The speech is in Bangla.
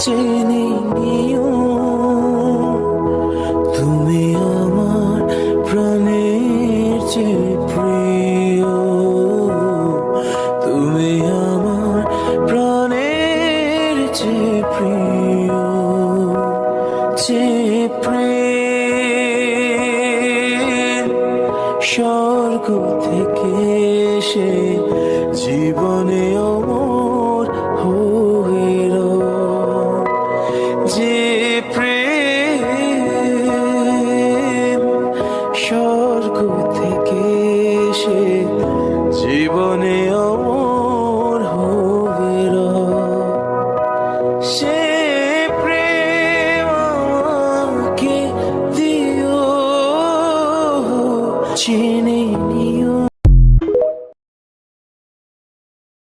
জেনে নিও তুমি আমার প্রাণের চেয়ে প্রিয়, তুমি আমার প্রাণের চেয়ে প্রিয়, চেয়ে প্রেম স্বর্গ থেকে এসে জীবনে অমর হয়ে রয়। যে প্রেম স্বর্গ থেকে এসে জীবনে অমর হয়ে রয়, সে প্রেম আমাকে দিও।